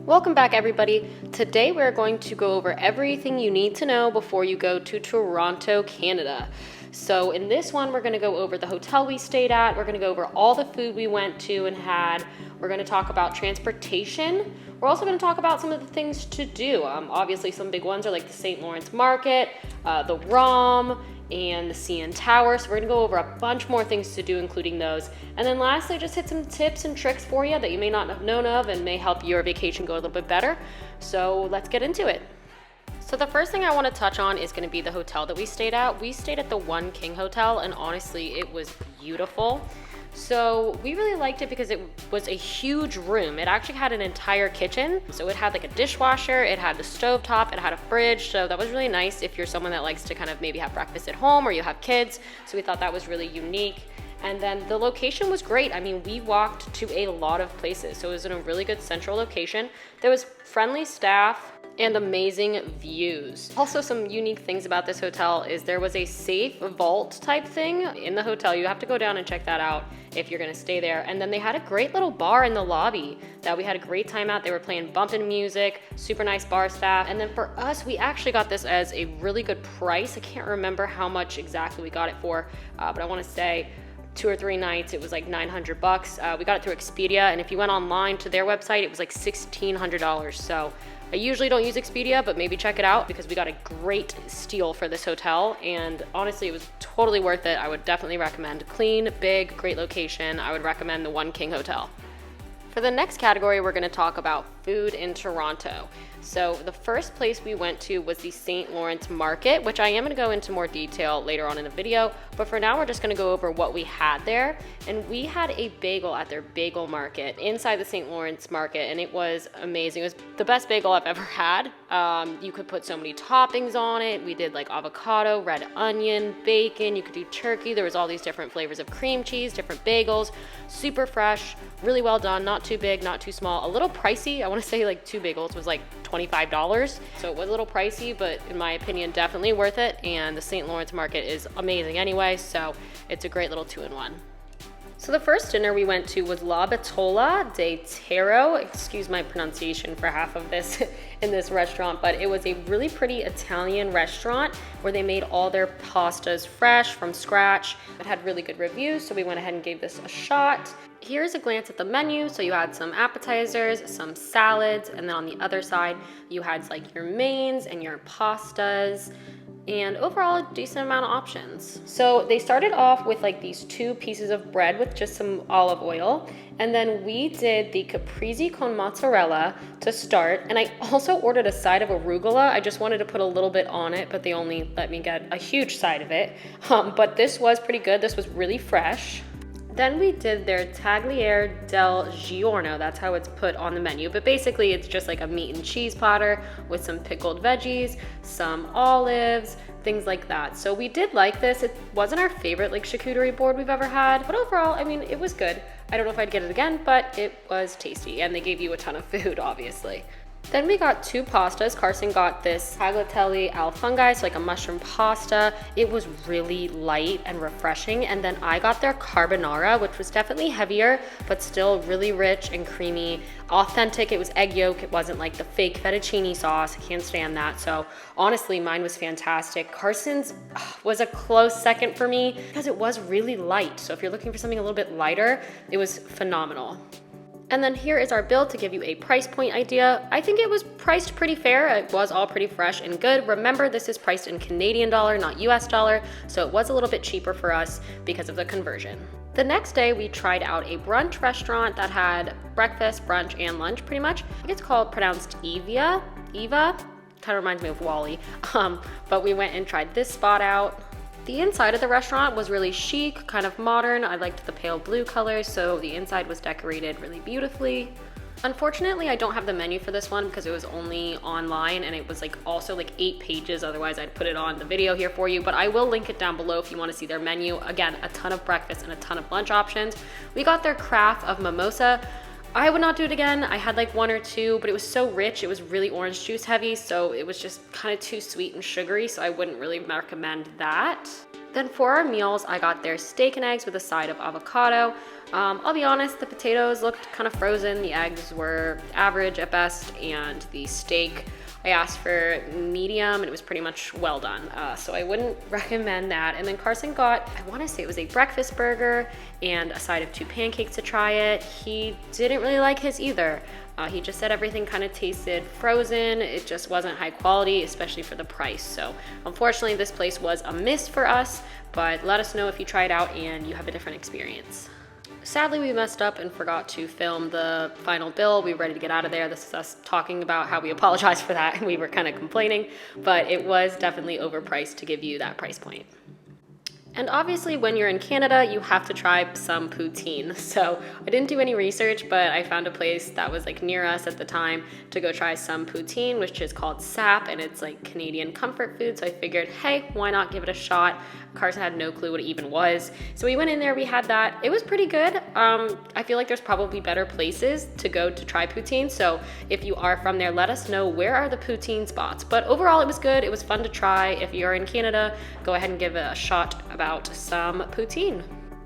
Welcome back, everybody. Today we're going to go over everything you need to know before you go to Toronto, Canada. So in this one, we're going to go over the hotel we stayed at. We're going to go over all the food we went to and had. We're going to talk about transportation. We're also going to talk about some of the things to do. Obviously, some big ones are like the St. Lawrence Market, the ROM, and the CN Tower. So we're gonna go over a bunch more things to do, including those. And then lastly, just hit some tips and tricks for you that you may not have known of and may help your vacation go a little bit better. So let's get into it. So the first thing I want to touch on is going to be the hotel that we stayed at. We stayed at the One King Hotel, and honestly, it was beautiful. So we really liked it because it was a huge room. It actually had an entire kitchen. So it had like a dishwasher, it had a stovetop, it had a fridge. So that was really nice if you're someone that likes to kind of maybe have breakfast at home or you have kids. So we thought that was really unique. And then the location was great. I mean, we walked to a lot of places. So it was in a really good central location. There was friendly staff and amazing views. Also, some unique things about this hotel is there was a safe vault type thing in the hotel. You have to go down and check that out if you're gonna stay there. And then they had a great little bar in the lobby that we had a great time at. They were playing bumpin' music, super nice bar staff. And then for us, we actually got this as a really good price. I can't remember how much exactly we got it for, but I wanna say 2 or 3 nights, it was like $900. We got it through Expedia, and if you went online to their website, it was like $1,600. So I usually don't use Expedia, but maybe check it out because we got a great steal for this hotel, and honestly, it was totally worth it. I would definitely recommend. Clean, big, great location. I would recommend the One King Hotel. For the next category, we're gonna talk about food in Toronto. So the first place we went to was the St. Lawrence Market, which I am gonna go into more detail later on in the video, but for now we're just gonna go over what we had there. And we had a bagel at their bagel market inside the St. Lawrence Market, and it was amazing. It was the best bagel I've ever had. You could put so many toppings on it. We did like avocado, red onion, bacon, you could do turkey. There was all these different flavors of cream cheese, different bagels, super fresh, really well done, not too big, not too small, a little pricey. I wanna say like 2 bagels was like $25. So it was a little pricey, but in my opinion, definitely worth it. And the St. Lawrence Market is amazing anyway, so it's a great little 2-in-1. So the first dinner we went to was La Batola de Taro. Excuse my pronunciation for half of this in this restaurant, but it was a really pretty Italian restaurant where they made all their pastas fresh from scratch. It had really good reviews, so we went ahead and gave this a shot. Here's a glance at the menu. So you had some appetizers, some salads, and then on the other side, you had like your mains and your pastas, and overall a decent amount of options. So they started off with like these 2 pieces of bread with just some olive oil, and then we did the caprese con mozzarella to start, and I also ordered a side of arugula. I just wanted to put a little bit on it, but they only let me get a huge side of it. But this was pretty good. This was really fresh. Then we did their tagliere del giorno. That's how it's put on the menu. But basically it's just like a meat and cheese platter with some pickled veggies, some olives, things like that. So we did like this. It wasn't our favorite like charcuterie board we've ever had, but overall, I mean, it was good. I don't know if I'd get it again, but it was tasty, and they gave you a ton of food, obviously. Then we got 2 pastas. Carson got this tagliatelle al fungi, so like a mushroom pasta. It was really light and refreshing. And then I got their carbonara, which was definitely heavier, but still really rich and creamy. Authentic. It was egg yolk. It wasn't like the fake fettuccine sauce. I can't stand that. So honestly, mine was fantastic. Carson's was a close second for me because it was really light. So if you're looking for something a little bit lighter, it was phenomenal. And then here is our bill to give you a price point idea. I think it was priced pretty fair. It was all pretty fresh and good. Remember, this is priced in Canadian dollar, not US dollar, so it was a little bit cheaper for us because of the conversion. The next day, we tried out a brunch restaurant that had breakfast, brunch, and lunch pretty much. I think it's pronounced Eva, kind of reminds me of Wally. But we went and tried this spot out. The inside of the restaurant was really chic, kind of modern. I liked the pale blue colors, so the inside was decorated really beautifully. Unfortunately, I don't have the menu for this one because it was only online, and it was like also like 8 pages. Otherwise, I'd put it on the video here for you, but I will link it down below if you want to see their menu. Again, a ton of breakfast and a ton of lunch options. We got their craft of mimosa. I would not do it again. I had like one or two, but it was so rich. It was really orange juice heavy, so it was just kind of too sweet and sugary, so I wouldn't really recommend that. Then for our meals, I got their steak and eggs with a side of avocado. I'll be honest, the potatoes looked kind of frozen, the eggs were average at best, and the steak, I asked for medium and it was pretty much well done. So I wouldn't recommend that. And then Carson got, I wanna say it was a breakfast burger and a side of 2 pancakes to try it. He didn't really like his either. He just said everything kind of tasted frozen. It just wasn't high quality, especially for the price. So unfortunately, this place was a miss for us, but let us know if you try it out and you have a different experience. Sadly, we messed up and forgot to film the final bill. We were ready to get out of there. This is us talking about how we apologize for that, and we were kind of complaining, but it was definitely overpriced to give you that price point. And obviously when you're in Canada, you have to try some poutine. So I didn't do any research, but I found a place that was like near us at the time to go try some poutine, which is called SAP, and it's like Canadian comfort food. So I figured, hey, why not give it a shot? Carson had no clue what it even was. So we went in there, we had that. It was pretty good. I feel like there's probably better places to go to try poutine. So if you are from there, let us know where are the poutine spots. But overall, it was good. It was fun to try. If you're in Canada, go ahead and give it a shot about some poutine.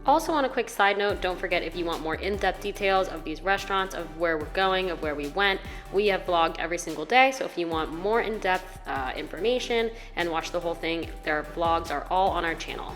Also, on a quick side note, don't forget, if you want more in-depth details of these restaurants, of where we're going, of where we went, we have vlogged every single day. So if you want more in-depth information and watch the whole thing, their vlogs are all on our channel.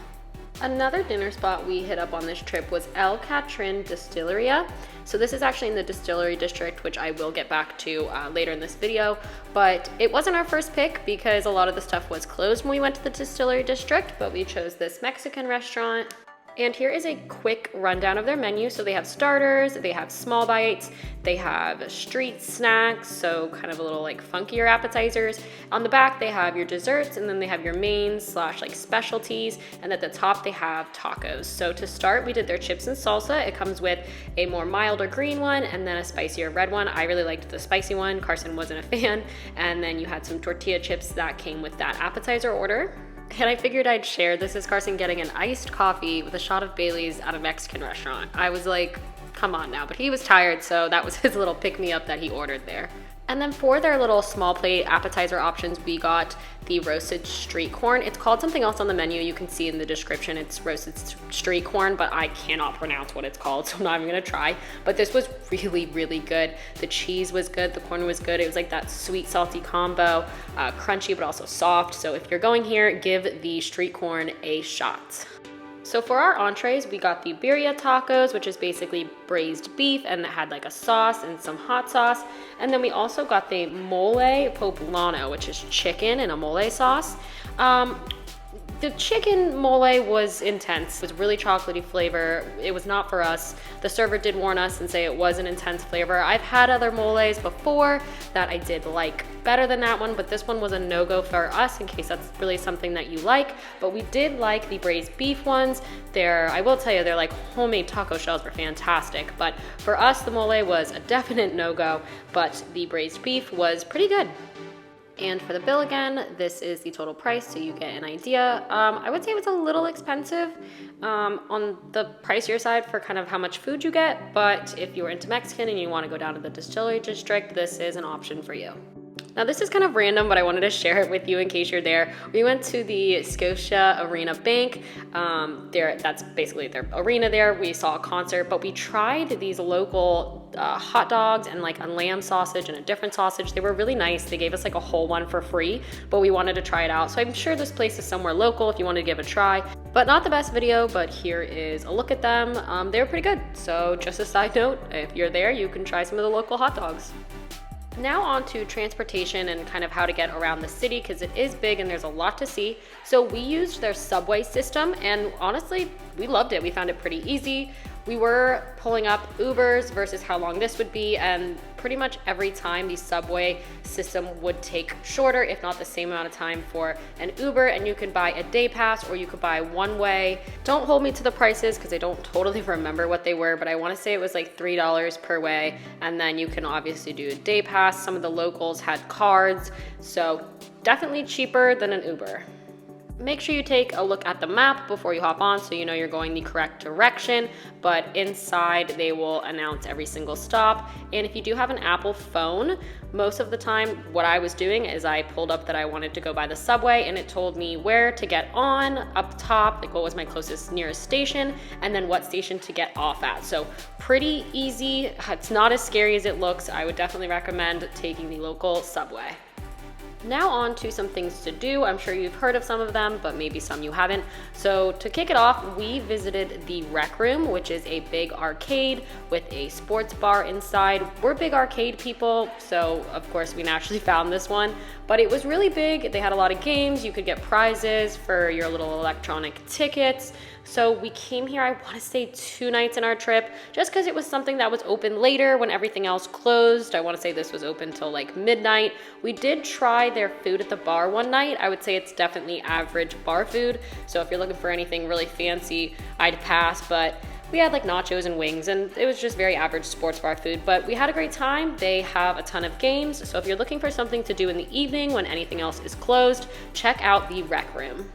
Another dinner spot we hit up on this trip was El Catrin Distilleria. So this is actually in the Distillery District, which I will get back to later in this video, but it wasn't our first pick because a lot of the stuff was closed when we went to the Distillery District, but we chose this Mexican restaurant. And here is a quick rundown of their menu. So they have starters, they have small bites, they have street snacks, so kind of a little like funkier appetizers. On the back, they have your desserts, and then they have your mains / like specialties, and at the top they have tacos. So to start, we did their chips and salsa. It comes with a more milder green one and then a spicier red one. I really liked the spicy one. Carson wasn't a fan. And then you had some tortilla chips that came with that appetizer order. And I figured I'd share, this is Carson getting an iced coffee with a shot of Bailey's at a Mexican restaurant. I was like, come on now, but he was tired, so that was his little pick-me-up that he ordered there. And then for their little small plate appetizer options, we got the roasted street corn. It's called something else on the menu. You can see in the description, it's roasted street corn, but I cannot pronounce what it's called, so I'm not even gonna try. But this was really, really good. The cheese was good, the corn was good. It was like that sweet, salty combo, crunchy, but also soft. So if you're going here, give the street corn a shot. So for our entrees, we got the birria tacos, which is basically braised beef, and it had like a sauce and some hot sauce. And then we also got the mole poblano, which is chicken in a mole sauce. The chicken mole was intense. It was really chocolatey flavor. It was not for us. The server did warn us and say it was an intense flavor. I've had other moles before that I did like better than that one, but this one was a no-go for us in case that's really something that you like. But we did like the braised beef ones. I will tell you, they're like homemade taco shells were fantastic. But for us, the mole was a definite no-go, but the braised beef was pretty good. And for the bill again, this is the total price, so you get an idea. I would say it was a little expensive on the pricier side for kind of how much food you get, but if you're into Mexican and you want to go down to the Distillery District, this is an option for you. Now this is kind of random, but I wanted to share it with you in case you're there. We went to the Scotia Arena Bank. That's basically their arena there. We saw a concert, but we tried these local hot dogs and like a lamb sausage and a different sausage. They were really nice. They gave us like a whole one for free, but we wanted to try it out. So I'm sure this place is somewhere local if you want to give it a try, but not the best video, but here is a look at them. They were pretty good. So just a side note, if you're there, you can try some of the local hot dogs. Now on to transportation and kind of how to get around the city, because it is big and there's a lot to see. So we used their subway system, and honestly, we loved it. We found it pretty easy. We were pulling up Ubers versus how long this would be, and pretty much every time the subway system would take shorter, if not the same amount of time for an Uber, and you could buy a day pass or you could buy one way. Don't hold me to the prices because I don't totally remember what they were, but I want to say it was like $3 per way, and then you can obviously do a day pass. Some of the locals had cards, so definitely cheaper than an Uber. Make sure you take a look at the map before you hop on so you know you're going the correct direction, but inside they will announce every single stop. And if you do have an Apple phone, most of the time what I was doing is I pulled up that I wanted to go by the subway and it told me where to get on up top, like what was my closest nearest station, and then what station to get off at. So pretty easy. It's not as scary as it looks. I would definitely recommend taking the local subway. Now on to some things to do. I'm sure you've heard of some of them, but maybe some you haven't. So to kick it off, we visited the Rec Room, which is a big arcade with a sports bar inside. We're big arcade people, so of course we naturally found this one, but it was really big. They had a lot of games. You could get prizes for your little electronic tickets. So we came here, I want to say 2 nights in our trip, just because it was something that was open later when everything else closed. I want to say this was open till like midnight. We did try their food at the bar one night. I would say it's definitely average bar food. So if you're looking for anything really fancy, I'd pass, but we had like nachos and wings and it was just very average sports bar food, but we had a great time. They have a ton of games. So if you're looking for something to do in the evening when anything else is closed, check out the Rec Room.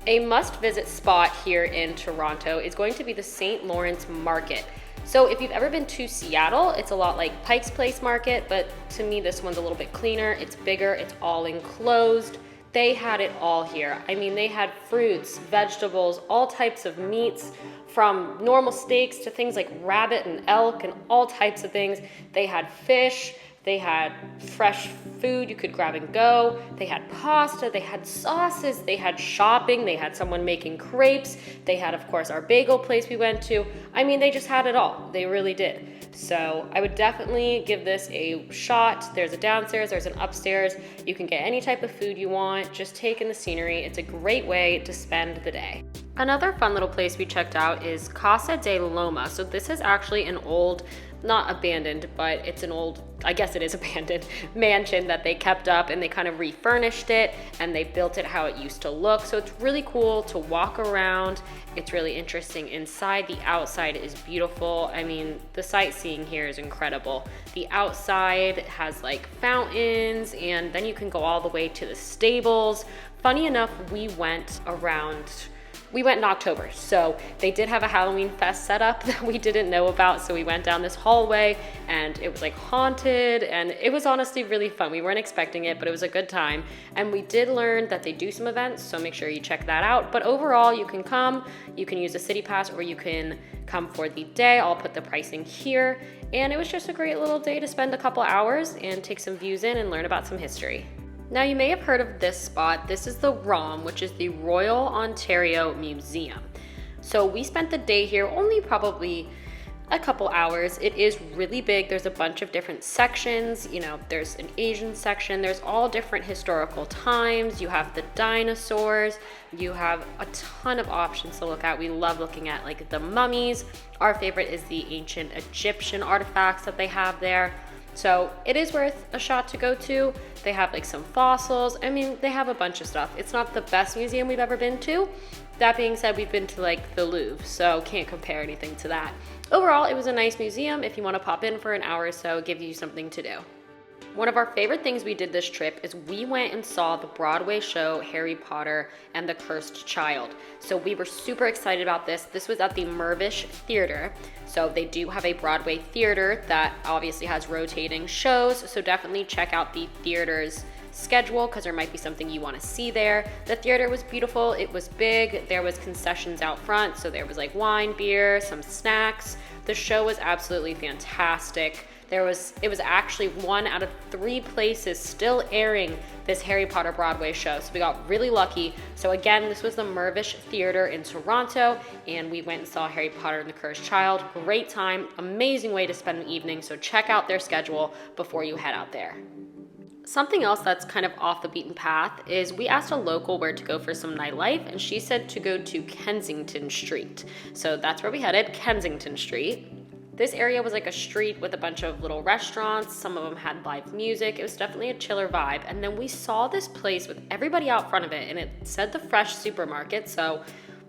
A must-visit spot here in Toronto is going to be the St. Lawrence Market. So if you've ever been to Seattle, it's a lot like Pike's Place Market, but to me this one's a little bit cleaner, it's bigger, it's all enclosed. They had it all here. I mean, they had fruits, vegetables, all types of meats, from normal steaks to things like rabbit and elk and all types of things. They had fish. They had fresh food you could grab and go. They had pasta, they had sauces, they had shopping, they had someone making crepes. They had, of course, our bagel place we went to. I mean, they just had it all. They really did. So I would definitely give this a shot. There's a downstairs, there's an upstairs. You can get any type of food you want. Just take in the scenery. It's a great way to spend the day. Another fun little place we checked out is Casa Loma. So this is actually an old, not abandoned, but it's an old, I guess it is abandoned, mansion that they kept up and they kind of refurnished it and they built it how it used to look. So it's really cool to walk around. It's really interesting inside. The outside is beautiful. I mean, the sightseeing here is incredible. The outside has like fountains and then you can go all the way to the stables. Funny enough, we went in October, so they did have a Halloween fest set up that we didn't know about, so we went down this hallway and it was like haunted and it was honestly really fun. We weren't expecting it, but it was a good time. And we did learn that they do some events, so make sure you check that out. But overall, you can come, you can use a city pass, or you can come for the day. I'll put the pricing here. And it was just a great little day to spend a couple hours and take some views in and learn about some history. Now you may have heard of this spot. This is the ROM, which is the Royal Ontario Museum. So we spent the day here, only probably a couple hours. It is really big. There's a bunch of different sections. You know, there's an Asian section. There's all different historical times. You have the dinosaurs. You have a ton of options to look at. We love looking at like the mummies. Our favorite is the ancient Egyptian artifacts that they have there. So it is worth a shot to go to. They have like some fossils. I mean, they have a bunch of stuff. It's not the best museum we've ever been to. That being said, we've been to like the Louvre, so can't compare anything to that. Overall, it was a nice museum. If you want to pop in for an hour or so, give you something to do. One of our favorite things we did this trip is we went and saw the Broadway show Harry Potter and the Cursed Child. So we were super excited about this. This was at the Mirvish Theater. So they do have a Broadway theater that obviously has rotating shows. So definitely check out the theater's schedule because there might be something you want to see there. The theater was beautiful. It was big. There was concessions out front. So there was like wine, beer, some snacks. The show was absolutely fantastic. It was actually 1 out of 3 places still airing this Harry Potter Broadway show. So we got really lucky. So again, this was the Mirvish Theater in Toronto, and we went and saw Harry Potter and the Cursed Child. Great time, amazing way to spend the evening. So check out their schedule before you head out there. Something else that's kind of off the beaten path is we asked a local where to go for some nightlife, and she said to go to Kensington Street. So that's where we headed, Kensington Street. This area was like a street with a bunch of little restaurants. Some of them had live music. It was definitely a chiller vibe. And then we saw this place with everybody out front of it, and it said the Fresh Supermarket. So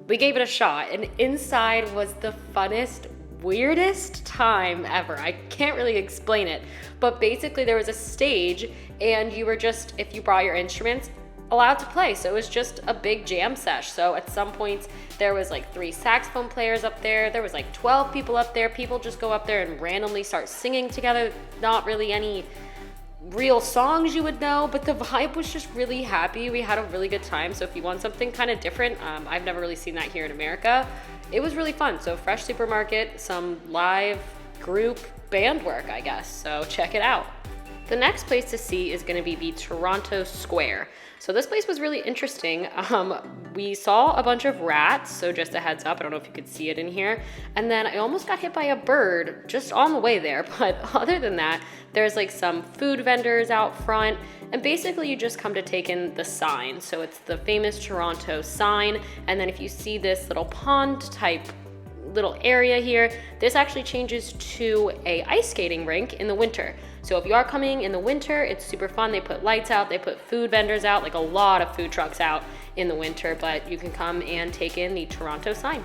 we gave it a shot, and inside was the funnest, weirdest time ever. I can't really explain it, but basically there was a stage, and you were just, if you brought your instruments, allowed to play. So it was just a big jam sesh. So at some points there was like 3 saxophone players up there. There was like 12 people up there. People just go up there and randomly start singing together. Not really any real songs you would know, but the vibe was just really happy. We had a really good time. So if you want something kind of different, I've never really seen that here in America. It was really fun. So fresh supermarket, some live group band work, I guess. So check it out. The next place to see is going to be the Toronto Square. So this place was really interesting. We saw a bunch of rats, so just a heads up, I don't know if you could see it in here. And then I almost got hit by a bird just on the way there. But other than that, there's like some food vendors out front. And basically you just come to take in the sign. So it's the famous Toronto sign. And then if you see this little pond type little area here, this actually changes to a ice skating rink in the winter. So if you are coming in the winter, it's super fun. They put lights out, they put food vendors out, like a lot of food trucks out in the winter, but you can come and take in the Toronto sign.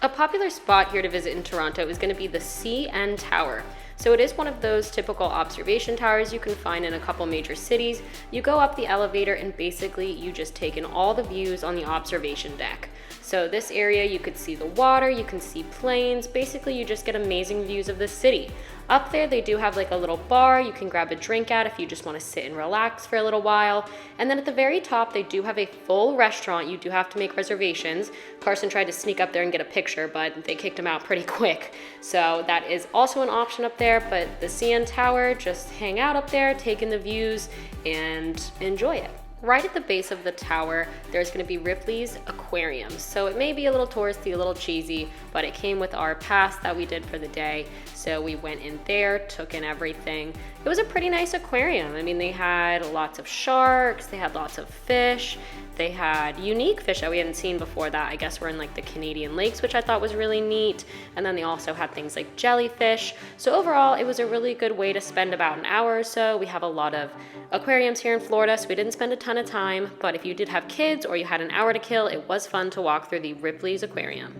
A popular spot here to visit in Toronto is going to be the CN Tower. So it is one of those typical observation towers you can find in a couple major cities. You go up the elevator and basically you just take in all the views on the observation deck. So this area, you could see the water, you can see planes. Basically, you just get amazing views of the city. Up there, they do have like a little bar you can grab a drink at if you just want to sit and relax for a little while. And then at the very top, they do have a full restaurant. You do have to make reservations. Carson tried to sneak up there and get a picture, but they kicked him out pretty quick. So that is also an option up there. But the CN Tower, just hang out up there, take in the views, and enjoy it. Right at the base of the tower, there's going to be Ripley's Aquarium. So it may be a little touristy, a little cheesy, but it came with our pass that we did for the day. So we went in there, took in everything. It was a pretty nice aquarium. I mean, they had lots of sharks, they had lots of fish, they had unique fish that we hadn't seen before that I guess were in like the Canadian lakes, which I thought was really neat. And then they also had things like jellyfish. So overall, it was a really good way to spend about an hour or so. We have a lot of aquariums here in Florida, so we didn't spend a ton of time, but if you did have kids or you had an hour to kill, it was fun to walk through the Ripley's Aquarium.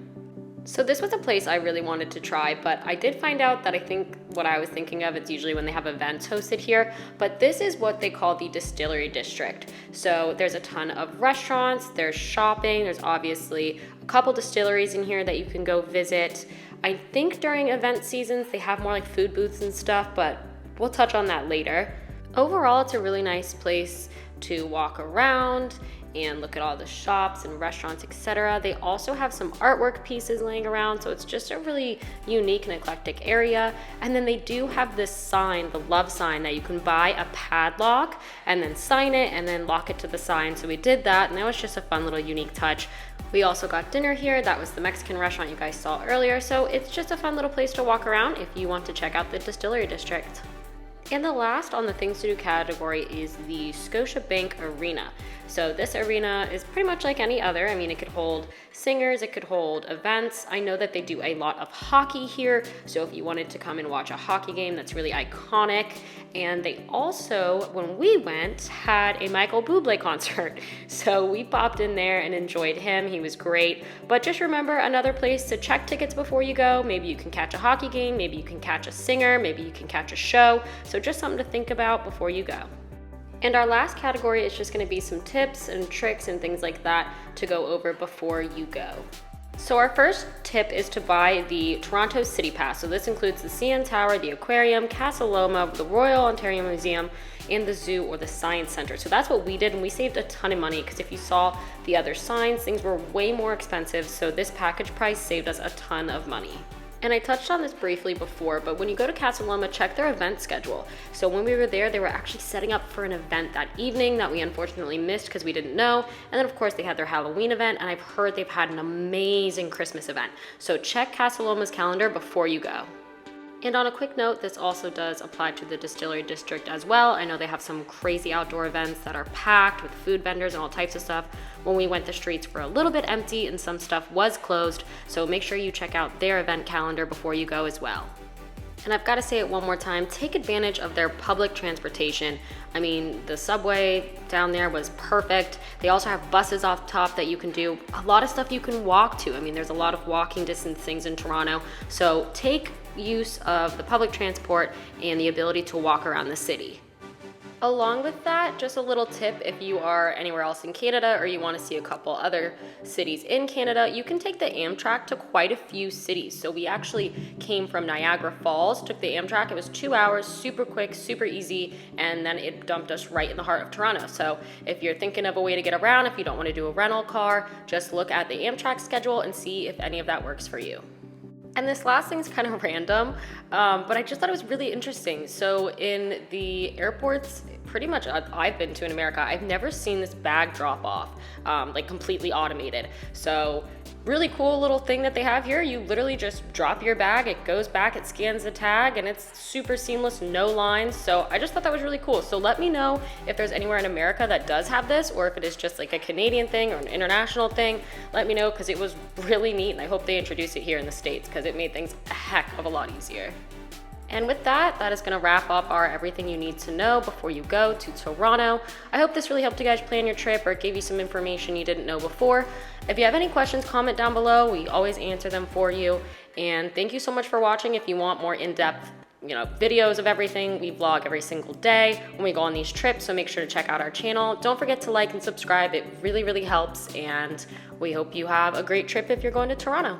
So this was a place I really wanted to try, but I did find out that I think what I was thinking of, it's usually when they have events hosted here, but this is what they call the Distillery District. So there's a ton of restaurants, there's shopping, there's obviously a couple distilleries in here that you can go visit. I think during event seasons, they have more like food booths and stuff, but we'll touch on that later. Overall, it's a really nice place to walk around and look at all the shops and restaurants, etc. They also have some artwork pieces laying around, so it's just a really unique and eclectic area. And then they do have this sign, the love sign, that you can buy a padlock and then sign it and then lock it to the sign. So we did that, and that was just a fun little unique touch. We also got dinner here. That was the Mexican restaurant you guys saw earlier. So it's just a fun little place to walk around if you want to check out the Distillery District. And the last on the things to do category is the Scotiabank Arena. So this arena is pretty much like any other. I mean, it could hold singers, it could hold events. I know that they do a lot of hockey here. So if you wanted to come and watch a hockey game, that's really iconic. And they also, when we went, had a Michael Bublé concert. So we popped in there and enjoyed him. He was great. But just remember, another place to check tickets before you go. Maybe you can catch a hockey game, maybe you can catch a singer, maybe you can catch a show. So just something to think about before you go. And our last category is just going to be some tips and tricks and things like that to go over before you go. So our first tip is to buy the Toronto City Pass. So this includes the CN Tower, the Aquarium, Casa Loma, the Royal Ontario Museum, and the zoo or the Science Center. So that's what we did, and we saved a ton of money because if you saw the other signs, things were way more expensive. So this package price saved us a ton of money. And I touched on this briefly before, but when you go to Casa Loma, check their event schedule. So when we were there, they were actually setting up for an event that evening that we unfortunately missed because we didn't know. And then of course they had their Halloween event, and I've heard they've had an amazing Christmas event. So check Casa Loma's calendar before you go. And on a quick note, this also does apply to the Distillery District as well. I know they have some crazy outdoor events that are packed with food vendors and all types of stuff. When we went, the streets were a little bit empty and some stuff was closed. So make sure you check out their event calendar before you go as well. And I've got to say it one more time, take advantage of their public transportation. I mean, the subway down there was perfect. They also have buses off top that you can do. A lot of stuff you can walk to. I mean, there's a lot of walking distance things in Toronto. So take use of the public transport and the ability to walk around the city. Along with that, just a little tip, if you are anywhere else in Canada or you want to see a couple other cities in Canada, you can take the Amtrak to quite a few cities. So we actually came from Niagara Falls, took the Amtrak. It was 2 hours, super quick, super easy, and then it dumped us right in the heart of Toronto. So if you're thinking of a way to get around, if you don't want to do a rental car, just look at the Amtrak schedule and see if any of that works for you. And this last thing's kind of random, but I just thought it was really interesting. So in the airports, pretty much I've been to in America, I've never seen this bag drop off, like completely automated. So really cool little thing that they have here. You literally just drop your bag, it goes back, it scans the tag, and it's super seamless, no lines. So I just thought that was really cool. So let me know if there's anywhere in America that does have this, or if it is just like a Canadian thing or an international thing. Let me know, because it was really neat, and I hope they introduce it here in the States, because it made things a heck of a lot easier. And with that, that is going to wrap up our everything you need to know before you go to Toronto. I hope this really helped you guys plan your trip or gave you some information you didn't know before. If you have any questions, comment down below. We always answer them for you. And thank you so much for watching. If you want more in-depth, videos of everything, we vlog every single day when we go on these trips, so make sure to check out our channel. Don't forget to like and subscribe. It really, really helps. And we hope you have a great trip if you're going to Toronto.